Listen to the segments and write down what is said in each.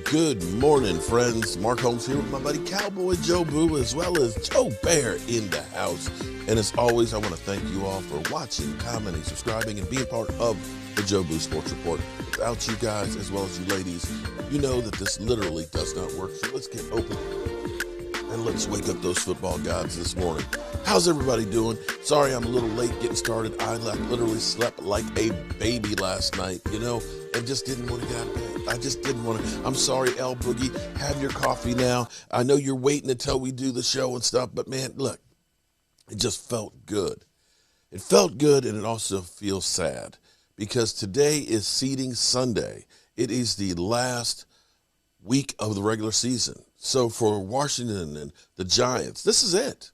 good morning, friends. Mark Holmes here with my buddy Cowboy Joe Boo, as well as Joe Bear in the house. And as always, I want to thank you all for watching, commenting, subscribing, and being part of the Joe Boo Sports Report. Without you guys, as well as you ladies, you know that this literally does not work. So let's get open and let's wake up those football gods this morning. How's everybody doing? Sorry I'm a little late getting started. I literally slept like a baby last night, and just didn't want to get out of bed. I just didn't want to. I'm sorry, L Boogie. Have your coffee now. I know you're waiting until we do the show and stuff, but man, look, it just felt good. It felt good, and it also feels sad because today is Seeding Sunday. It is the last week of the regular season. So for Washington and the Giants, this is it.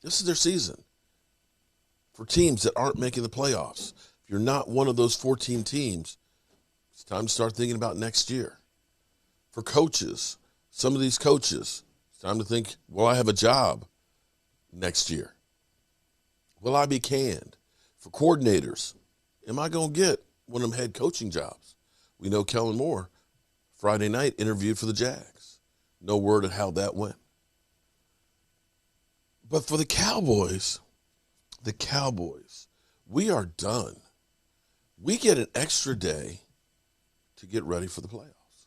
This is their season. For teams that aren't making the playoffs, if you're not one of those 14 teams, it's time to start thinking about next year. For coaches, some of these coaches, it's time to think, will I have a job next year? Will I be canned? For coordinators, am I going to get one of them head coaching jobs? We know Kellen Moore, Friday night, interviewed for the Jags. No word of how that went. But for the Cowboys, we are done. We get an extra day to get ready for the playoffs.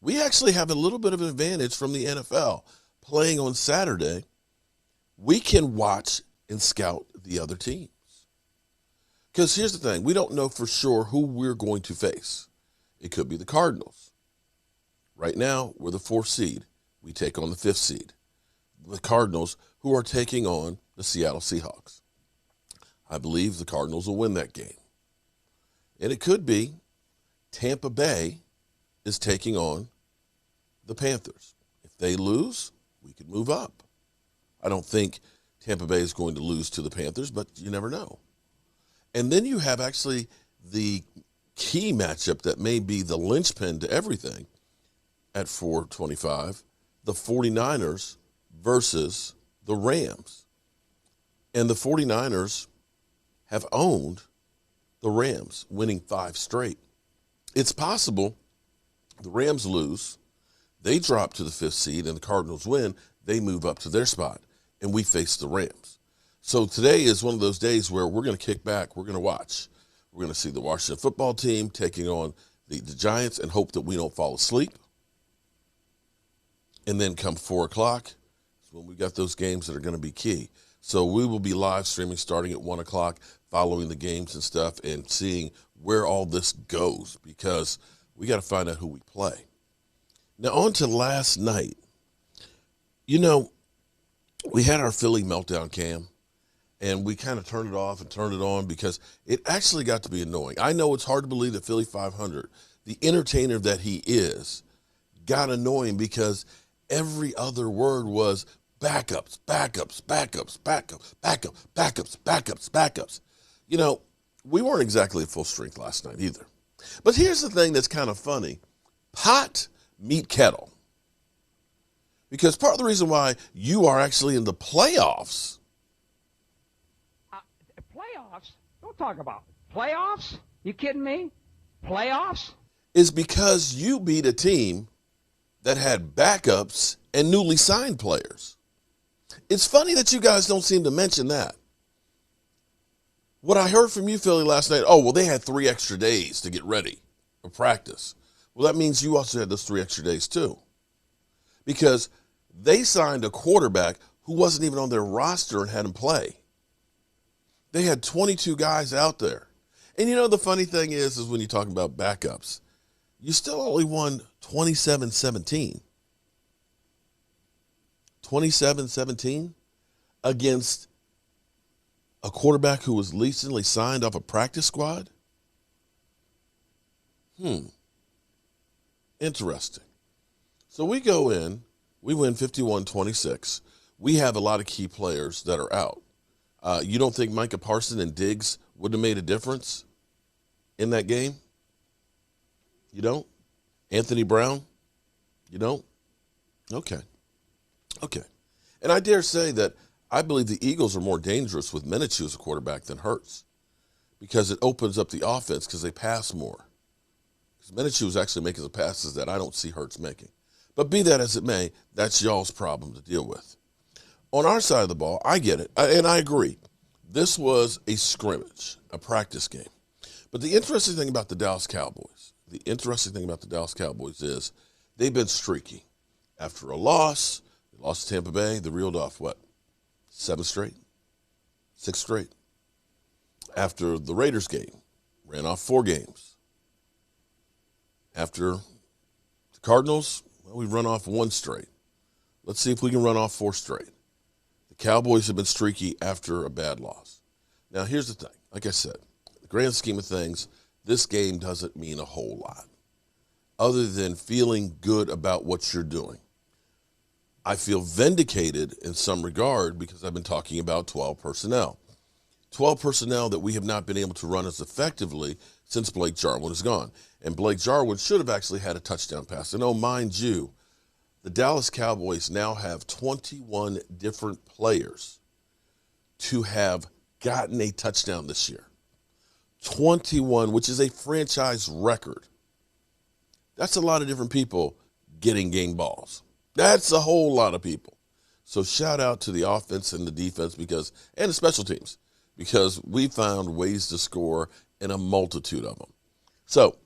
We actually have a little bit of an advantage from the NFL. Playing on Saturday, we can watch and scout the other teams. Because here's the thing, we don't know for sure who we're going to face. It could be the Cardinals. Right now, we're the 4th seed. We take on the 5th seed. The Cardinals, who are taking on the Seattle Seahawks. I believe the Cardinals will win that game. And it could be Tampa Bay is taking on the Panthers. If they lose, we could move up. I don't think Tampa Bay is going to lose to the Panthers, but you never know. And then you have actually the key matchup that may be the linchpin to everything at 425, the 49ers versus the Rams. And the 49ers have owned the Rams, winning 5 straight. It's possible the Rams lose, they drop to the 5th seed, and the Cardinals win, they move up to their spot, and we face the Rams. So today is one of those days where we're going to kick back, we're going to watch. We're going to see the Washington football team taking on the Giants and hope that we don't fall asleep. And then come 4 o'clock is when we got those games that are going to be key. So we will be live streaming starting at 1 o'clock, following the games and stuff and seeing where all this goes because we got to find out who we play. Now, on to last night. We had our Philly meltdown cam, and we kind of turned it off and turned it on because it actually got to be annoying. I know it's hard to believe that Philly 500, the entertainer that he is, got annoying because every other word was backups, backups, backups, backups, backups, backups, backups, backups. We weren't exactly at full strength last night either. But here's the thing that's kind of funny. Pot meet kettle. Because part of the reason why you are actually in the playoffs. Playoffs? Don't talk about playoffs. You kidding me? Playoffs? Is because you beat a team that had backups and newly signed players. It's funny that you guys don't seem to mention that. What I heard from you, Philly, last night, they had 3 extra days to get ready for practice. Well, that means you also had those 3 extra days too. Because they signed a quarterback who wasn't even on their roster and had him play. They had 22 guys out there. And the funny thing is when you're talking about backups, you still only won 27-17. 27-17 against a quarterback who was recently signed off a practice squad? Interesting. So we go in, we win 51-26. We have a lot of key players that are out. You don't think Micah Parsons and Diggs would have made a difference in that game? You don't? Anthony Brown? You don't? Okay. And I dare say that I believe the Eagles are more dangerous with Minshew as a quarterback than Hurts because it opens up the offense because they pass more. Minshew was actually making the passes that I don't see Hurts making. But be that as it may, that's y'all's problem to deal with. On our side of the ball, I get it, and I agree. This was a scrimmage, a practice game. But the interesting thing about the Dallas Cowboys is they've been streaky. After a loss, they lost to Tampa Bay, they reeled off, 7 straight? 6 straight? After the Raiders game, ran off 4 games. After the Cardinals, we've run off 1 straight. Let's see if we can run off 4 straight. The Cowboys have been streaky after a bad loss. Now, here's the thing. Like I said, the grand scheme of things, this game doesn't mean a whole lot other than feeling good about what you're doing. I feel vindicated in some regard because I've been talking about 12 personnel. 12 personnel that we have not been able to run as effectively since Blake Jarwin is gone. And Blake Jarwin should have actually had a touchdown pass. And mind you, the Dallas Cowboys now have 21 different players to have gotten a touchdown this year. 21, which is a franchise record. That's a lot of different people getting game balls. That's a whole lot of people. So shout out to the offense and the defense and the special teams, because we found ways to score in a multitude of them. So,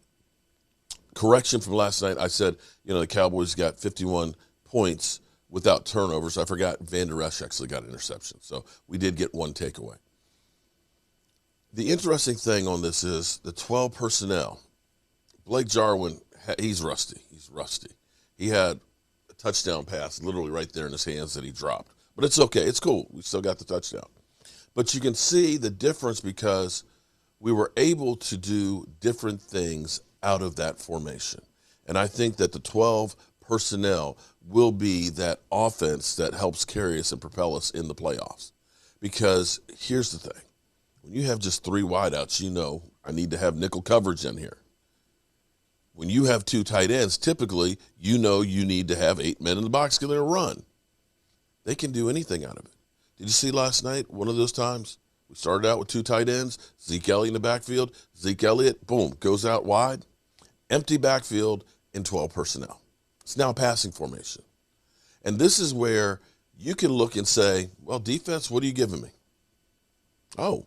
correction from last night, I said, the Cowboys got 51 points without turnovers. I forgot Van Der Esch actually got an interception. So we did get 1 takeaway. The interesting thing on this is the 12 personnel. Blake Jarwin, he's rusty. He had a touchdown pass literally right there in his hands that he dropped. But it's okay. It's cool. We still got the touchdown. But you can see the difference because we were able to do different things out of that formation. And I think that the 12 personnel will be that offense that helps carry us and propel us in the playoffs. Because here's the thing. When you have just 3 wideouts, I need to have nickel coverage in here. When you have 2 tight ends, typically, you need to have 8 men in the box getting a run. They can do anything out of it. Did you see last night, one of those times? We started out with 2 tight ends, Zeke Elliott in the backfield. Zeke Elliott, boom, goes out wide. Empty backfield and 12 personnel. It's now a passing formation. And this is where you can look and say, well, defense, what are you giving me? Oh,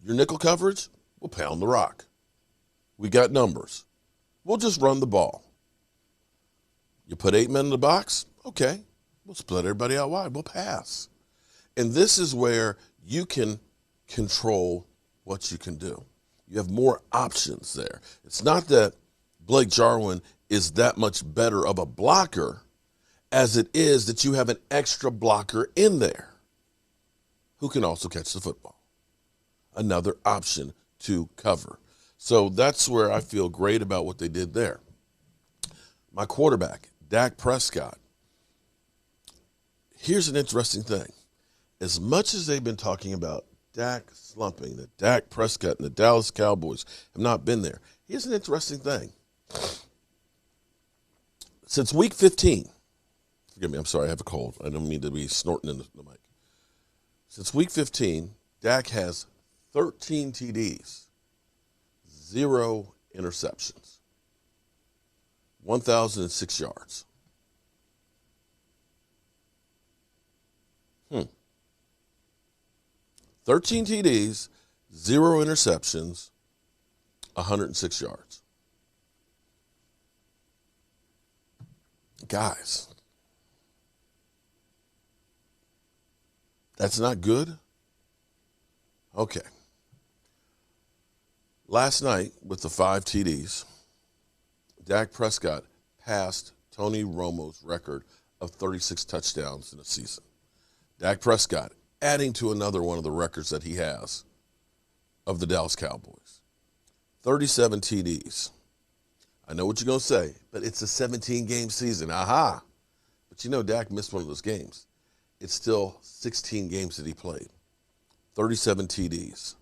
your nickel coverage? We'll pound the rock. We got numbers. We'll just run the ball. You put 8 men in the box? Okay. We'll split everybody out wide. We'll pass. And this is where you can control what you can do. You have more options there. It's not that Blake Jarwin is that much better of a blocker as it is that you have an extra blocker in there who can also catch the football. Another option to cover. So that's where I feel great about what they did there. My quarterback, Dak Prescott. Here's an interesting thing. As much as they've been talking about Dak slumping, that Dak Prescott and the Dallas Cowboys have not been there, here's an interesting thing. Since week 15, forgive me, I'm sorry, I have a cold. I don't mean to be snorting in the mic. Since week 15, Dak has 13 TDs, 0 interceptions, 1,006 yards. 13 TDs, 0 interceptions, 106 yards. Guys, that's not good? Okay. Last night, with the 5 TDs, Dak Prescott passed Tony Romo's record of 36 touchdowns in a season. Dak Prescott adding to another one of the records that he has of the Dallas Cowboys. 37 TDs. I know what you're going to say, but it's a 17-game season. Aha. But Dak missed one of those games. It's still 16 games that he played. 37 TDs.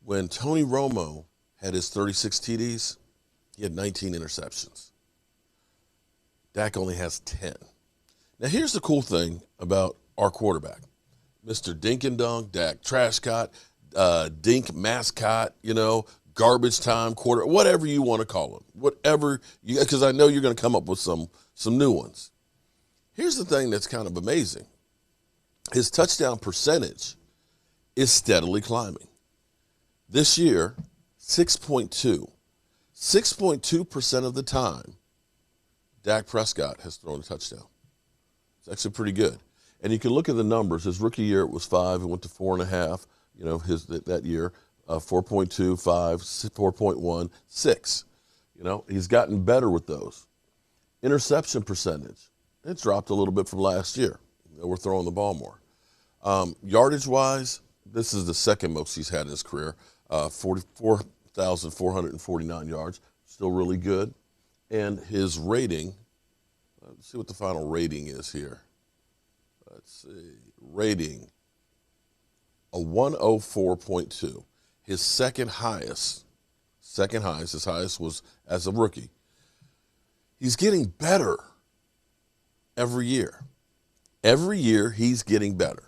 When Tony Romo had his 36 TDs, he had 19 interceptions. Dak only has 10. Now, here's the cool thing about our quarterback. Mr. Dink and Dunk, Dak Trashcott, Dink Mascot, garbage time quarter, whatever you want to call them, whatever you, because I know you're going to come up with some new ones. Here's the thing that's kind of amazing. His touchdown percentage is steadily climbing. This year, 6.2. 6.2% of the time, Dak Prescott has thrown a touchdown. It's actually pretty good. And you can look at the numbers. His rookie year, it was 5. It went to 4.5. You know, that year, 4.2, 5, 4.1, 6. You know, he's gotten better with those. Interception percentage, it dropped a little bit from last year. We're throwing the ball more. Yardage-wise, this is the second most he's had in his career, 44,449 yards, still really good. And his rating, let's see what the final rating is here. Let's see, rating, a 104.2. His second highest, his highest was as a rookie. He's getting better every year. Every year he's getting better.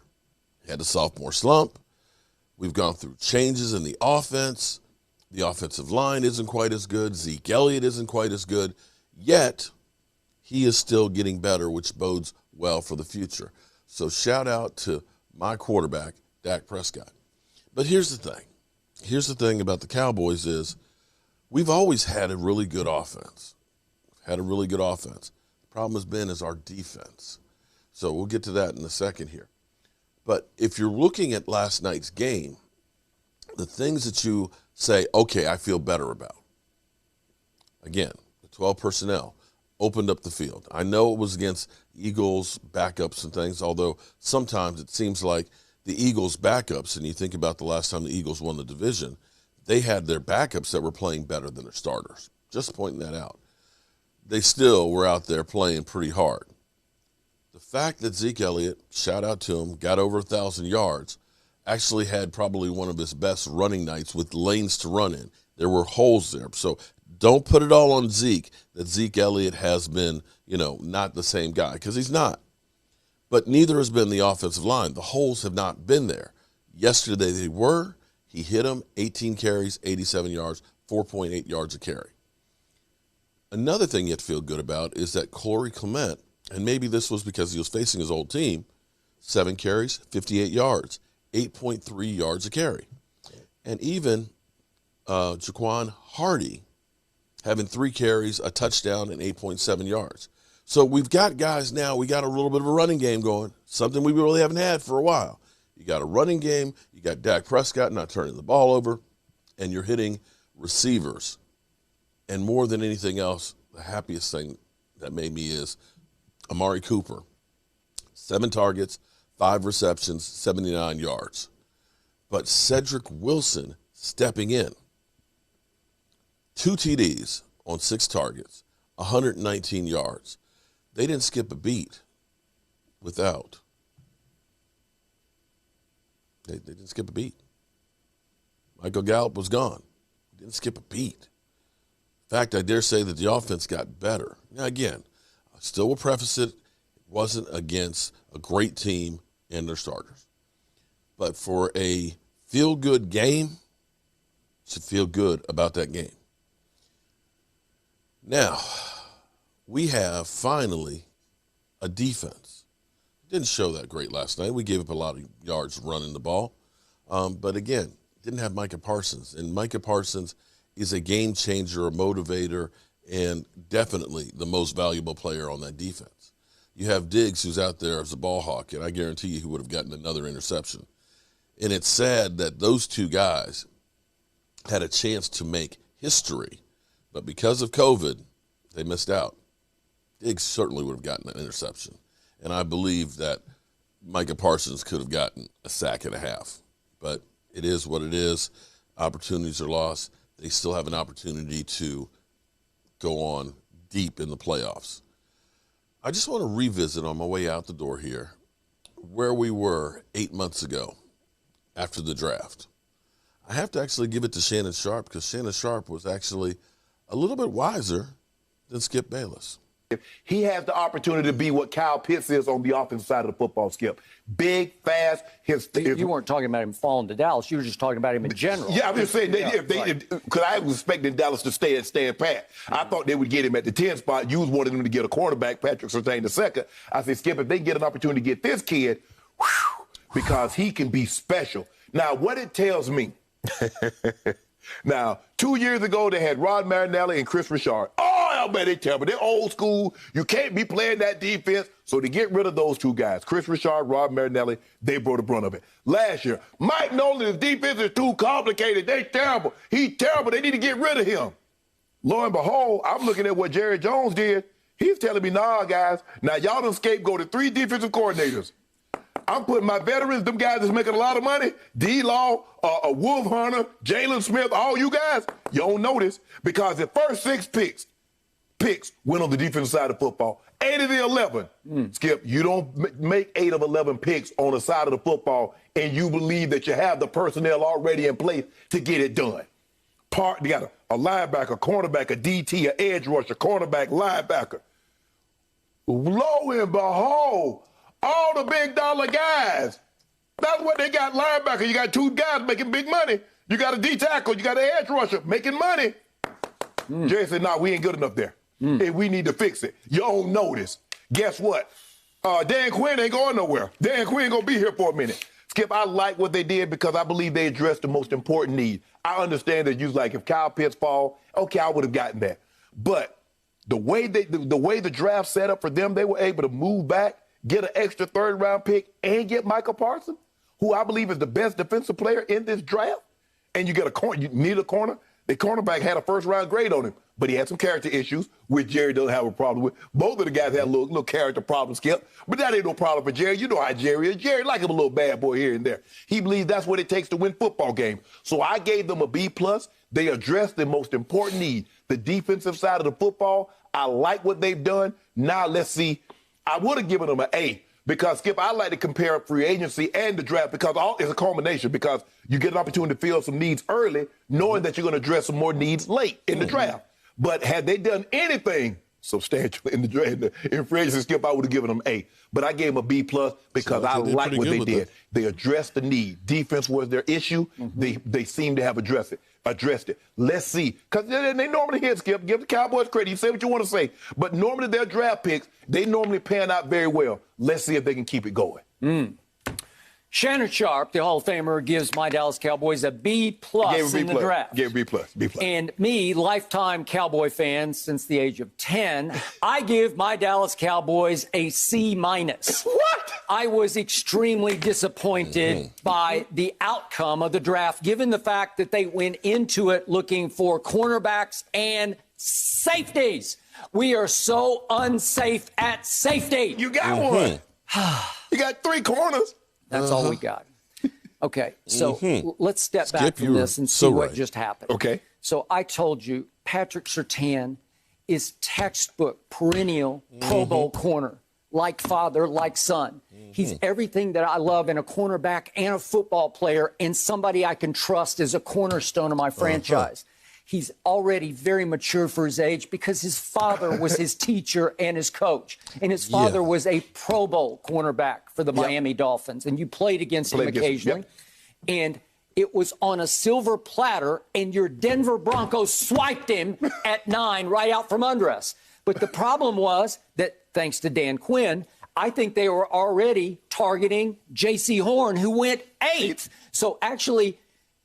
He had a sophomore slump. We've gone through changes in the offense. The offensive line isn't quite as good. Zeke Elliott isn't quite as good. Yet, he is still getting better, which bodes well for the future. So shout out to my quarterback, Dak Prescott. But here's the thing. Here's the thing about the Cowboys is we've always had a really good offense. The problem has been is our defense. So we'll get to that in a second here. But if you're looking at last night's game, the things that you say, okay, I feel better about. Again, the 12 personnel opened up the field. I know it was against Eagles backups and things, although sometimes it seems like the Eagles backups, and you think about the last time the Eagles won the division, they had their backups that were playing better than their starters. Just pointing that out. They still were out there playing pretty hard. The fact that Zeke Elliott, shout out to him, got over 1,000 yards, actually had probably one of his best running nights with lanes to run in. There were holes there. So don't put it all on Zeke that Zeke Elliott has been, not the same guy, because he's not. But neither has been the offensive line. The holes have not been there. Yesterday they were. He hit them, 18 carries, 87 yards, 4.8 yards a carry. Another thing you have to feel good about is that Clement, and maybe this was because he was facing his old team, 7 carries, 58 yards, 8.3 yards a carry. And even Jaquan Hardy having 3 carries, a touchdown, and 8.7 yards. So we've got guys now, we got a little bit of a running game going, something we really haven't had for a while. You got a running game, you got Dak Prescott not turning the ball over, and you're hitting receivers. And more than anything else, the happiest thing that made me is Amari Cooper, 7 targets, 5 receptions, 79 yards. But Cedric Wilson stepping in, 2 TDs on 6 targets, 119 yards. They didn't skip a beat without. They didn't skip a beat. Michael Gallup was gone. Didn't skip a beat. In fact, I dare say that the offense got better. Now, again, I still will preface it. It wasn't against a great team and their starters. But for a feel-good game, you should feel good about that game. Now, we have finally a defense. Didn't show that great last night. We gave up a lot of yards running the ball. But again, didn't have Micah Parsons. And Micah Parsons is a game changer, a motivator, and definitely the most valuable player on that defense. You have Diggs, who's out there as a ball hawk, and I guarantee you he would have gotten another interception. And it's sad that those two guys had a chance to make history, but because of COVID, they missed out. Diggs certainly would have gotten an interception. And I believe that Micah Parsons could have gotten a sack and a half. But it is what it is. Opportunities are lost. They still have an opportunity to go on deep in the playoffs. I just want to revisit on my way out the door here where we were 8 months ago after the draft. I have to actually give it to Shannon Sharpe because Shannon Sharpe was actually a little bit wiser than Skip Bayless. He has the opportunity to be what Kyle Pitts is on the offensive side of the football, Skip. Big, fast. You weren't talking about him falling to Dallas. You were just talking about him in general. Yeah, I'm just saying, because I was expecting Dallas to stand pat. I thought they would get him at the 10 spot. You was wanting them to get a cornerback, Patrick Surtain II. I said, Skip, if they get an opportunity to get this kid, because he can be special. Now, what it tells me, now, 2 years ago, they had Rod Marinelli and Chris Richard. Oh, man, they're terrible. They're old school. You can't be playing that defense. So to get rid of those two guys, Chris Richard, Rod Marinelli, they brought the brunt of it. Last year, Mike Nolan's defense is too complicated. They're terrible. He's terrible. They need to get rid of him. Lo and behold, I'm looking at what Jerry Jones did. He's telling me, nah, guys, now y'all done scapegoated 3 defensive coordinators. I'm putting my veterans, them guys that's making a lot of money, D-Law, Wolf Hunter, Jalen Smith, all you guys, you don't notice because the first 6 picks went on the defensive side of football. 8 of the 11. Skip, you don't make 8 of 11 picks on the side of the football and you believe that you have the personnel already in place to get it done. You got a linebacker, cornerback, a DT, an edge rusher, cornerback, linebacker. Lo and behold, all the big dollar guys. That's what they got, linebacker. You got 2 guys making big money. You got a D tackle. You got an edge rusher making money. Jerry said, nah, we ain't good enough there. And we need to fix it. You don't notice. Guess what? Dan Quinn ain't going nowhere. Dan Quinn going to be here for a minute. Skip, I like what they did because I believe they addressed the most important need. I understand that you like, if Kyle Pitts fall, okay, I would have gotten that. But the way the draft set up for them, they were able to move back, get an extra 3rd-round pick, and get Michael Parsons, who I believe is the best defensive player in this draft. And you get a corner. You need a corner. The cornerback had a 1st-round grade on him, but he had some character issues, which Jerry doesn't have a problem with. Both of the guys had a little character problem, Skip, but that ain't no problem for Jerry. You know how Jerry is. Jerry like him a little bad boy here and there. He believes that's what it takes to win football games. So I gave them a B+. They addressed the most important need, the defensive side of the football. I like what they've done. Now let's see. I would have given them an A because, Skip, I like to compare free agency and the draft because it's a culmination because you get an opportunity to fill some needs early knowing that you're going to address some more needs late in the draft. But had they done anything substantial in the draft, in free agency, Skip, I would have given them A. But I gave them a B+ because I like what they did. They addressed the need. Defense was their issue. They seem to have addressed it. Let's see. Because they normally hit, Skip. Give the Cowboys credit. You say what you want to say. But normally their draft picks, they normally pan out very well. Let's see if they can keep it going. Shannon Sharp, the Hall of Famer, gives my Dallas Cowboys a B+ in the draft. Gave B+. And me, lifetime Cowboy fan since the age of 10, I give my Dallas Cowboys a C-. What? I was extremely disappointed by the outcome of the draft, given the fact that they went into it looking for cornerbacks and safeties. We are so unsafe at safety. You got one. You got 3 corners. That's all we got. Okay, so let's step back from this and see what just happened. Okay. So I told you Patrick Surtain is textbook, perennial Pro Bowl corner, like father, like son. He's everything that I love in a cornerback and a football player and somebody I can trust as a cornerstone of my franchise. He's already very mature for his age because his father was his teacher and his coach. And his father was a Pro Bowl cornerback for the Miami Dolphins. And you played against him occasionally. And it was on a silver platter, and your Denver Broncos swiped him at 9 right out from under us. But the problem was that, thanks to Dan Quinn, I think they were already targeting J.C. Horn, who went 8th. So actually,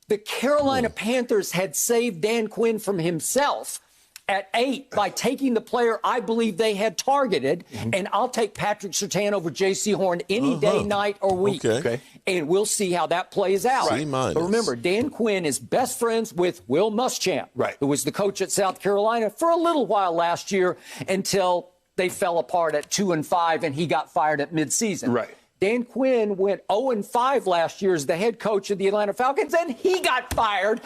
the Carolina Panthers had saved Dan Quinn from himself at 8 by taking the player I believe they had targeted. And I'll take Patrick Surtain over J.C. Horn any day, night, or week. Okay. And we'll see how that plays out. C-. But remember, Dan Quinn is best friends with Will Muschamp, who was the coach at South Carolina for a little while last year until they fell apart at 2-5 and he got fired at midseason. Right. Dan Quinn went 0-5 last year as the head coach of the Atlanta Falcons, and he got fired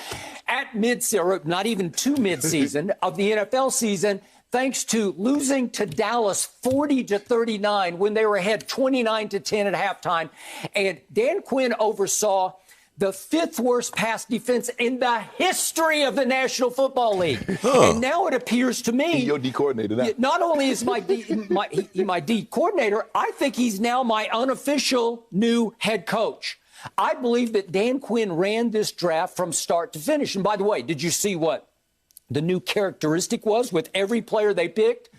at mid-season, not even to mid-season of the NFL season, thanks to losing to Dallas 40-39 when they were ahead 29-10 at halftime. And Dan Quinn oversaw the 5th worst pass defense in the history of the National Football League. And now it appears to me, He's your D coordinator now. Not only is my D coordinator, I think he's now my unofficial new head coach. I believe that Dan Quinn ran this draft from start to finish. And by the way, did you see what the new characteristic was with every player they picked?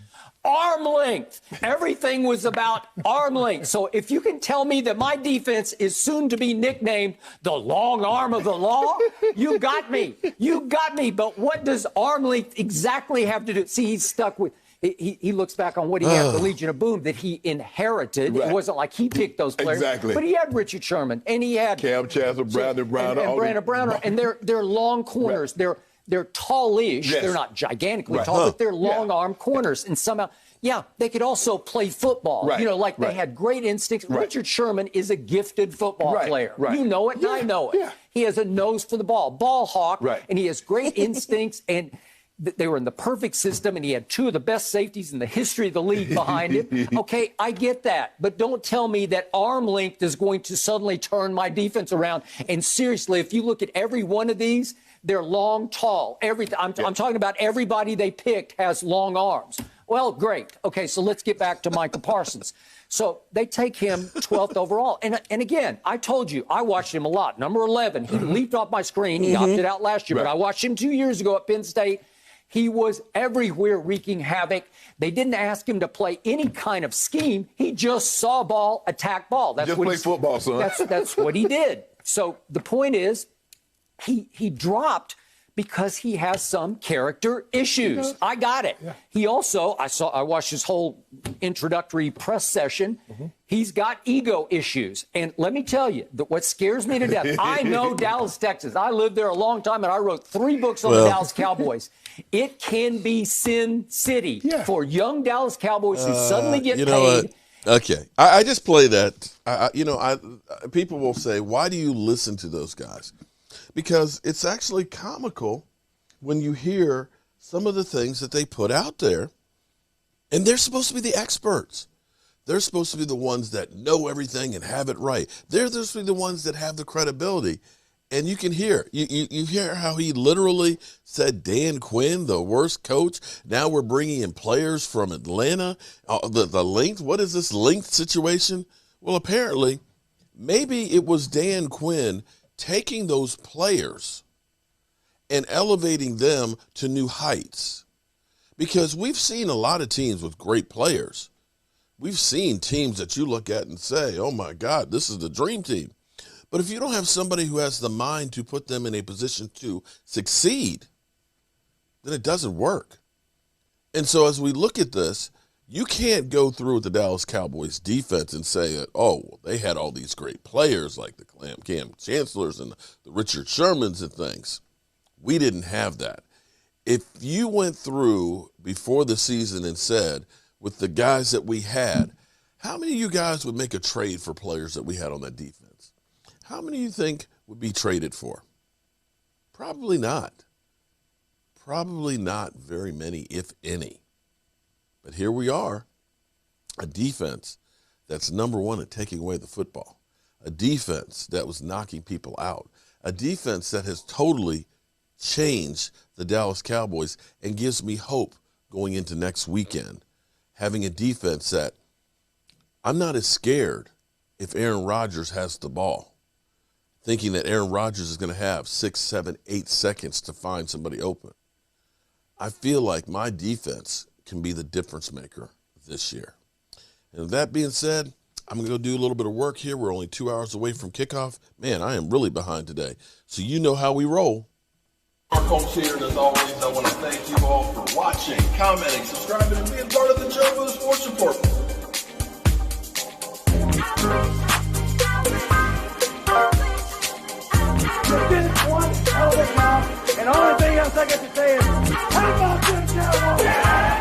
Arm length. Everything was about arm length. So if you can tell me that my defense is soon to be nicknamed the long arm of the law, you got me. You got me. But what does arm length exactly have to do? See, he's stuck with. He looks back on what he had at the Legion of Boom that he inherited. Right. It wasn't like he picked those players. Exactly. But he had Richard Sherman, and he had Cam Chancellor, Brandon Browner. And Brandon Browner. And they're long corners. Right. They're tallish. Yes. They're not gigantically tall, but they're long-arm corners. And somehow, they could also play football. Right. They had great instincts. Right. Richard Sherman is a gifted football player. Right. You know it, and I know it. Yeah. He has a nose for the ball hawk, and he has great instincts. And they were in the perfect system, and he had 2 of the best safeties in the history of the league behind him. Okay, I get that. But don't tell me that arm length is going to suddenly turn my defense around. And seriously, if you look at every one of these, they're long, tall. I'm talking about everybody they picked has long arms. Well, great. Okay, so let's get back to Michael Parsons. So they take him 12th overall. And again, I told you, I watched him a lot. Number 11, he leaped off my screen. He opted out last year, but I watched him 2 years ago at Penn State. He was everywhere wreaking havoc. They didn't ask him to play any kind of scheme. He just saw ball, attack ball. That's what play football, son. That's what he did. So the point is, he dropped because he has some character issues. I got it. Yeah. He also, I watched his whole introductory press session. He's got ego issues. And let me tell you, what scares me to death, I know Dallas, Texas. I lived there a long time, and I wrote 3 books on the Dallas Cowboys. It can be Sin City for young Dallas Cowboys who suddenly get paid. Okay, I just play that. People will say, why do you listen to those guys? Because it's actually comical when you hear some of the things that they put out there, and they're supposed to be the experts. They're supposed to be the ones that know everything and have it right. They're supposed to be the ones that have the credibility. And you can hear, you hear how he literally said Dan Quinn, the worst coach. Now we're bringing in players from Atlanta. The length, what is this length situation? Well, apparently, maybe it was Dan Quinn taking those players and elevating them to new heights. Because we've seen a lot of teams with great players. We've seen teams that you look at and say, oh my God, this is the dream team. But if you don't have somebody who has the mind to put them in a position to succeed, then it doesn't work. And so as we look at this, you can't go through with the Dallas Cowboys defense and say that, well, they had all these great players like the Cam Chancellors and the Richard Shermans and things. We didn't have that. If you went through before the season and said, with the guys that we had, how many of you guys would make a trade for players that we had on that defense? How many of you think would be traded for? Probably not. Probably not very many, if any. But here we are, a defense that's number 1 at taking away the football, a defense that was knocking people out, a defense that has totally changed the Dallas Cowboys and gives me hope going into next weekend, having a defense that I'm not as scared if Aaron Rodgers has the ball, thinking that Aaron Rodgers is going to have 6, 7, 8 seconds to find somebody open. I feel like my defense can be the difference maker this year. And with that being said, I'm going to go do a little bit of work here. We're only 2 hours away from kickoff. Man, I am really behind today. So you know how we roll. Our coach here, and as always, I want to thank you all for watching, commenting, subscribing, and being part of the Joe for the Sports Report. You did one hell of a job, and the only thing else I got to say is, have fun!